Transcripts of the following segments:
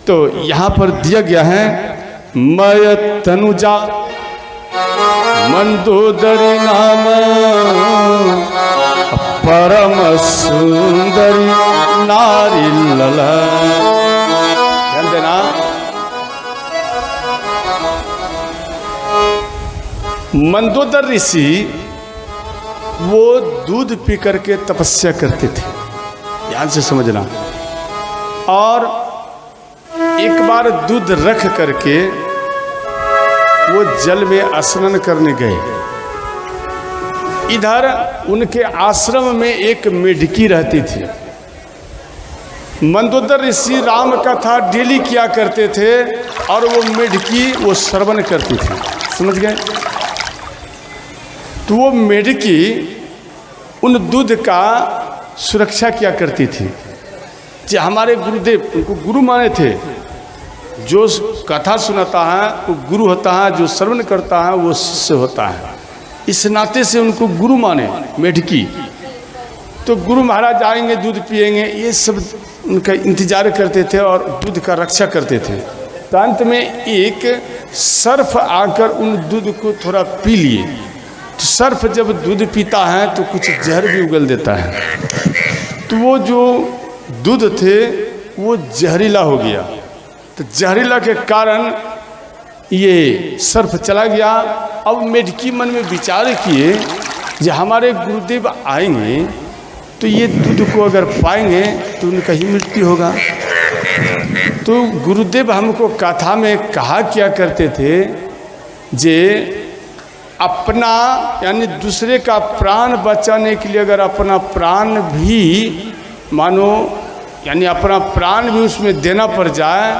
तो यहाँ पर दिया गया है मय तनुजा मंदोदरी नाम परम सुंदरी नारी लला। ध्यान देना, मंदोदर ऋषि वो दूध पी करके तपस्या करते थे, ध्यान से समझना। और एक बार दूध रख करके वो जल में स्नान करने गए। इधर उनके आश्रम में एक मेढकी रहती थी। मंदोदर ऋषि राम कथा डेली किया करते थे और वो मेढकी वो श्रवण करती थी, समझ गए। तो वो मेढकी उन दूध का सुरक्षा किया करती थी। जो हमारे गुरुदेव, उनको गुरु माने थे, जो कथा सुनाता है वो गुरु होता है, जो श्रवण करता है वो शिष्य होता है। इस नाते से उनको गुरु माने मेढकी। तो गुरु महाराज आएंगे, दूध पिएंगे, ये सब उनका इंतजार करते थे और दूध का रक्षा करते थे। तो अंत में एक सर्प आकर उन दूध को थोड़ा पी लिए। तो सर्प जब दूध पीता है तो कुछ जहर भी उगल देता है। तो वो जो दूध थे वो जहरीला हो गया। तो जहरीला के कारण ये सर्प चला गया। अब मेढकी मन में विचार किए जो हमारे गुरुदेव आएंगे तो ये दूध को अगर पाएंगे तो उनका ही मृत्यु होगा। तो गुरुदेव हमको कथा में कहा क्या करते थे, जे अपना यानी दूसरे का प्राण बचाने के लिए अगर अपना प्राण भी मानो यानी अपना प्राण भी उसमें देना पड़ जाए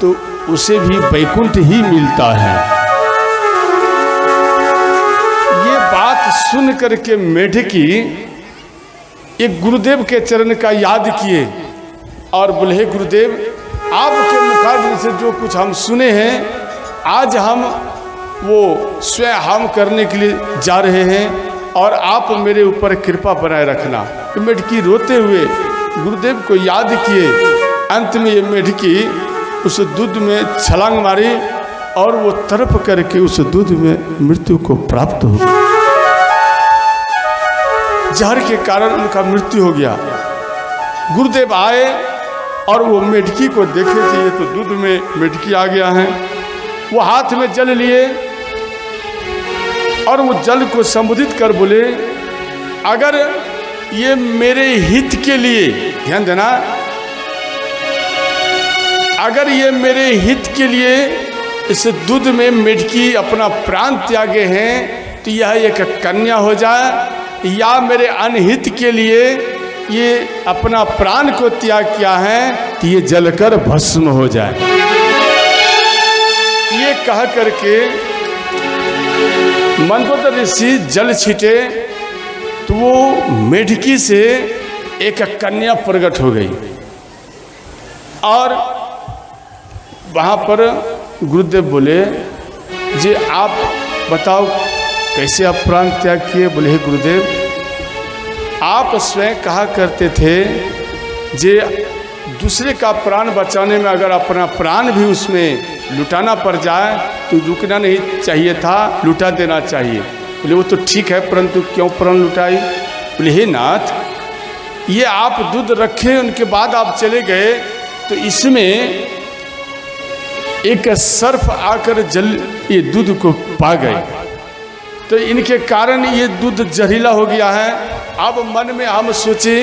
तो उसे भी वैकुंठ ही मिलता है। ये बात सुन करके मेढकी एक गुरुदेव के चरण का याद किए और बोले, हे गुरुदेव, आपके मुखाग्नि से जो कुछ हम सुने हैं आज हम वो स्वयं हम करने के लिए जा रहे हैं और आप मेरे ऊपर कृपा बनाए रखना। तो मेढकी रोते हुए गुरुदेव को याद किए। अंत में ये मेढकी उस दूध में छलांग मारी और वो तड़प करके उस दूध में मृत्यु को प्राप्त हो गई। जहर के कारण उनका मृत्यु हो गया। गुरुदेव आए और वो मेढकी को देखे कि ये तो दूध में मेढकी आ गया है। वो हाथ में जल लिए और वो जल को संबोधित कर बोले, अगर ये मेरे हित के लिए, ध्यान देना, अगर ये मेरे हित के लिए इस दूध में मेढकी अपना प्राण त्यागे हैं तो यह एक कन्या हो जाए, या मेरे अनहित के लिए ये अपना प्राण को त्याग किया है तो ये जलकर भस्म हो जाए। ये कह करके मंदोदर ऋषि जल छीटे तो वो मेढकी से एक कन्या प्रकट हो गई। और वहाँ पर गुरुदेव बोले, जी आप बताओ कैसे आप प्राण त्याग किए। बोले, हे गुरुदेव, आप स्वयं कहा करते थे जे दूसरे का प्राण बचाने में अगर अपना प्राण भी उसमें लुटाना पड़ जाए तो रुकना नहीं चाहिए था, लुटा देना चाहिए। बोले, वो तो ठीक है, परंतु क्यों प्राण लुटाई। बोले, हे नाथ, ये आप दूध रखे उनके बाद आप चले गए तो इसमें एक सर्प आकर ये दूध को पा गए, तो इनके कारण ये दूध जहरीला हो गया है। अब मन में हम सोचे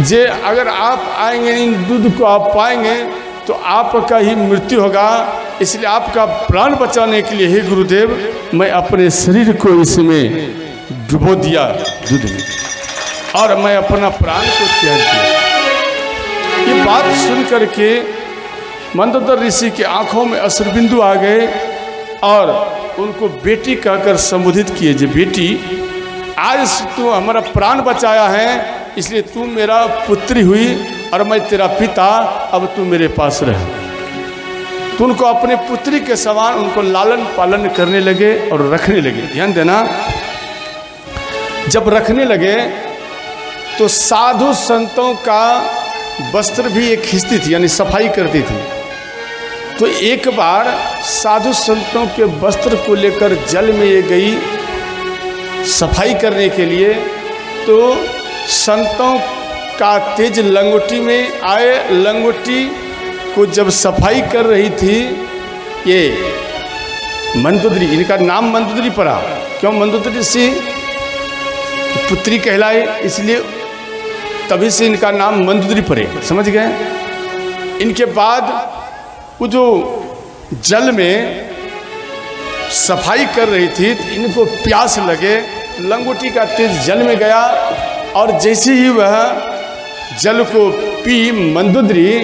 जे अगर आप आएंगे, इन दूध को आप पाएंगे तो आपका ही मृत्यु होगा, इसलिए आपका प्राण बचाने के लिए हे गुरुदेव मैं अपने शरीर को इसमें डुबो दिया दूध में और मैं अपना प्राण को त्याग दिया। ये बात सुन करके मंदोदर ऋषि की आंखों में अश्रुबिंदु आ गए और उनको बेटी कहकर संबोधित किए, जे बेटी, आज तू हमारा प्राण बचाया है इसलिए तू मेरा पुत्री हुई और मैं तेरा पिता, अब तू मेरे पास रह। तो उनको अपने पुत्री के समान उनको लालन पालन करने लगे और रखने लगे। ध्यान देना, जब रखने लगे तो साधु संतों का वस्त्र भी एक खींचती थी, यानी सफाई करती थी। तो एक बार साधु संतों के वस्त्र को लेकर जल में ये गई सफाई करने के लिए। तो संतों का तेज लंगोटी में आए, लंगोटी को जब सफाई कर रही थी ये मंदोदरी, इनका नाम मंदोदरी पड़ा। क्यों? मंदोदरी से पुत्री कहलाए, इसलिए तभी से इनका नाम मंदोदरी पड़े, समझ गए। इनके बाद वो जो जल में सफाई कर रही थी तो इनको प्यास लगे, लंगोटी का तेज जल में गया और जैसे ही वह जल को पी मंदोदरी,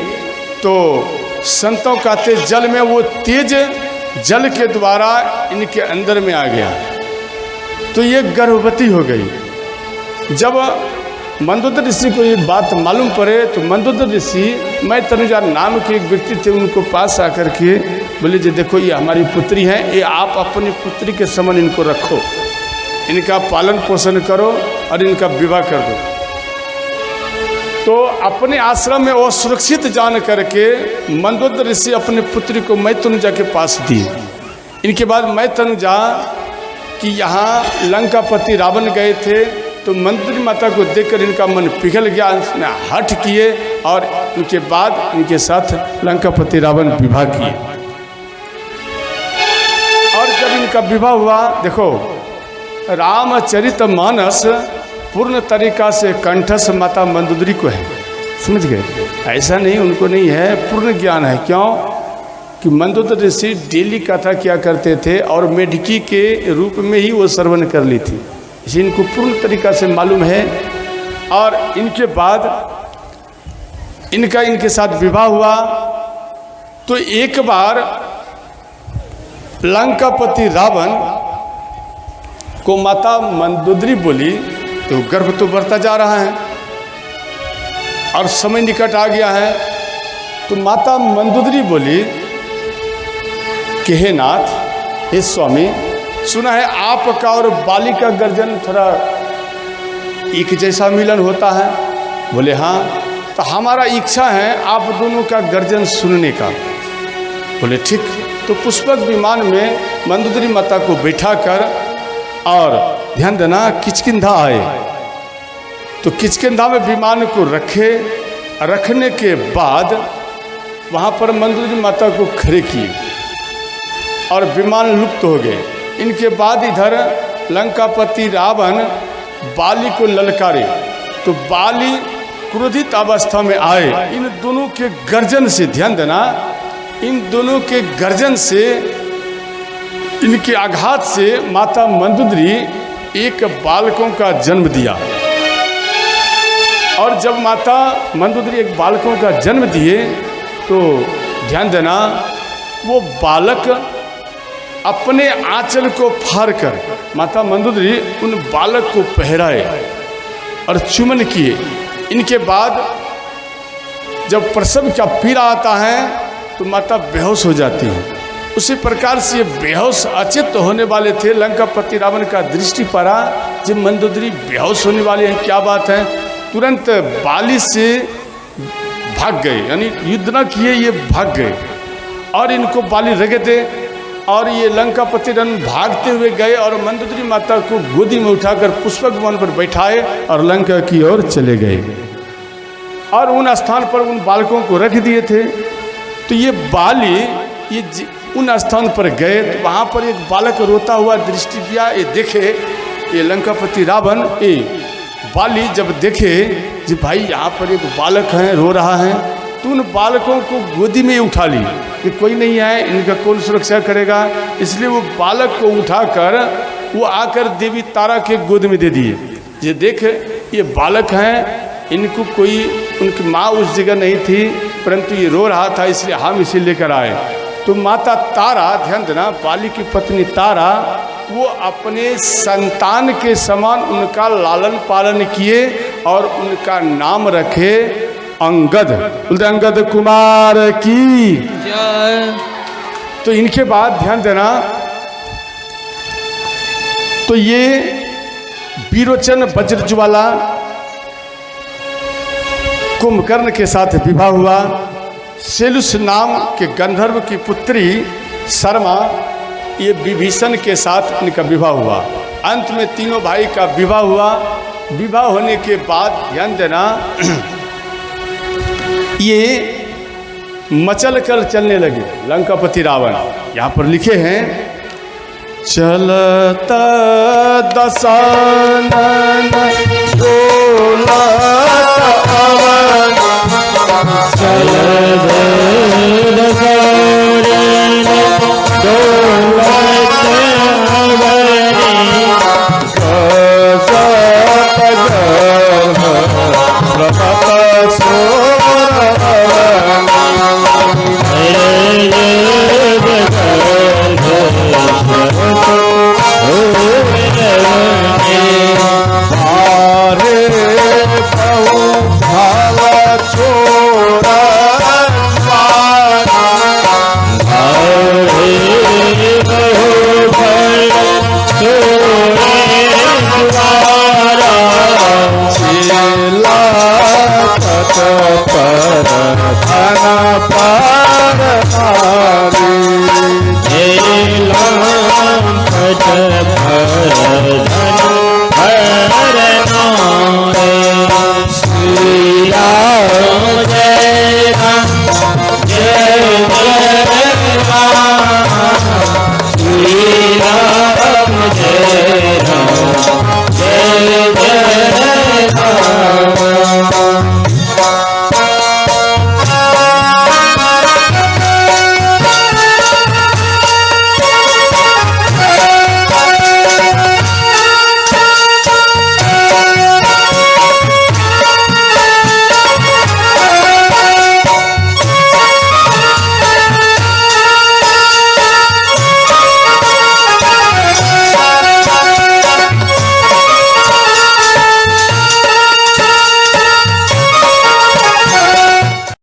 तो संतों का तेज जल में वो तेज जल के द्वारा इनके अंदर में आ गया। तो ये गर्भवती हो गई। जब मंदोदरी ऋषि को ये बात मालूम पड़े तो मंदोदरी ऋषि मैं तनुजा नाम के एक व्यक्ति थे, उनको पास आकर के बोले जी देखो ये हमारी पुत्री है, ये आप अपनी पुत्री के समान इनको रखो, इनका पालन पोषण करो और इनका विवाह कर दो। तो अपने आश्रम में वो सुरक्षित जान करके मंदोदरी ऋषि अपने पुत्री को मैतनुजा के पास दी। इनके बाद मैतनुजा कि यहाँ लंकापति रावण गए थे, तो मंदोदरी माता को देखकर इनका मन पिघल गया, इसमें हठ किए और उनके बाद इनके साथ लंकापति रावण विवाह किए। और जब इनका विवाह हुआ, देखो रामचरितमानस पूर्ण तरीका से कंठस्थ माता मंदोदरी को है, समझ गए। ऐसा नहीं उनको नहीं है, पूर्ण ज्ञान है। क्यों कि मंदोदरी ऋषि डेली कथा क्या करते थे और मेढकी के रूप में ही वो श्रवण कर ली थी, इसे इनको पूर्ण तरीका से मालूम है। और इनके बाद इनका इनके साथ विवाह हुआ। तो एक बार लंकापति रावण को माता मंदोदरी बोली, तो गर्भ तो बढ़ता जा रहा है और समय निकट आ गया है। तो माता मंदोदरी बोली कि हे नाथ, हे स्वामी, सुना है आपका और बाली का गर्जन थोड़ा एक जैसा मिलन होता है। बोले हाँ, तो हमारा इच्छा है आप दोनों का गर्जन सुनने का। बोले ठीक। तो पुष्पक विमान में मंदोदरी माता को बैठाकर और ध्यान देना किष्किंधा आए, तो किष्किंधा में विमान को रखने के बाद वहाँ पर मंदोदरी माता को खड़े किए और विमान लुप्त हो गए। इनके बाद इधर लंकापति रावण बाली को ललकारे, तो बाली क्रोधित अवस्था में आए। इन दोनों के गर्जन से, ध्यान देना, इन दोनों के गर्जन से, इनके आघात से माता मंदोदरी एक बालकों का जन्म दिया। और जब माता मंदोदरी एक बालकों का जन्म दिए तो ध्यान देना, वो बालक अपने आंचल को फाड़कर माता मंदोदरी उन बालक को पहराए और चुम्बन किए। इनके बाद जब प्रसव का पीड़ा आता है तो माता बेहोश हो जाती है। उसी प्रकार से ये बेहोश अचेत होने वाले थे। लंकापति रावण का दृष्टि पड़ा, जब मंदोदरी बेहोश होने वाले हैं, क्या बात है, तुरंत बाली से भाग गए, यानी युद्ध न किए, ये भाग गए और इनको बाली रगे थे। और ये लंकापति रावण भागते हुए गए और मंदोदरी माता को गोदी में उठाकर पुष्पक वन पर बैठाए और लंका की ओर चले गए और उन स्थान पर उन बालकों को रख दिए थे। तो ये बाली ये उन स्थान पर गए तो वहाँ पर एक बालक रोता हुआ दृष्टि दिया। ये देखे, ये लंकापति रावण, ये बाली जब देखे कि भाई यहाँ पर एक बालक है, रो रहा है, तो उन बालकों को गोदी में उठा ली कि कोई नहीं है, इनका कौन सुरक्षा करेगा। इसलिए वो बालक को उठाकर वो आकर देवी तारा के गोद में दे दिए। ये देख, ये बालक हैं, इनको कोई, उनकी माँ उस जगह नहीं थी, परंतु ये रो रहा था, इसलिए हम इसे लेकर आए। तो माता तारा, ध्यान देना, बाली की पत्नी तारा, वो अपने संतान के समान उनका लालन पालन किए और उनका नाम रखे अंगद। बोलते अंगद कुमार की जय। तो इनके बाद ध्यान देना, तो ये वीरोचन वज्रज्वाला कुंभकर्ण के साथ विवाह हुआ। सेलुस नाम के गंधर्व की पुत्री शर्मा, ये विभीषण के साथ इनका विवाह हुआ। अंत में तीनों भाई का विवाह हुआ। विवाह होने के बाद ध्यान देना, ये मचल कर चलने लगे लंकापति रावण। यहाँ पर लिखे हैं, चलता दशानन डोलता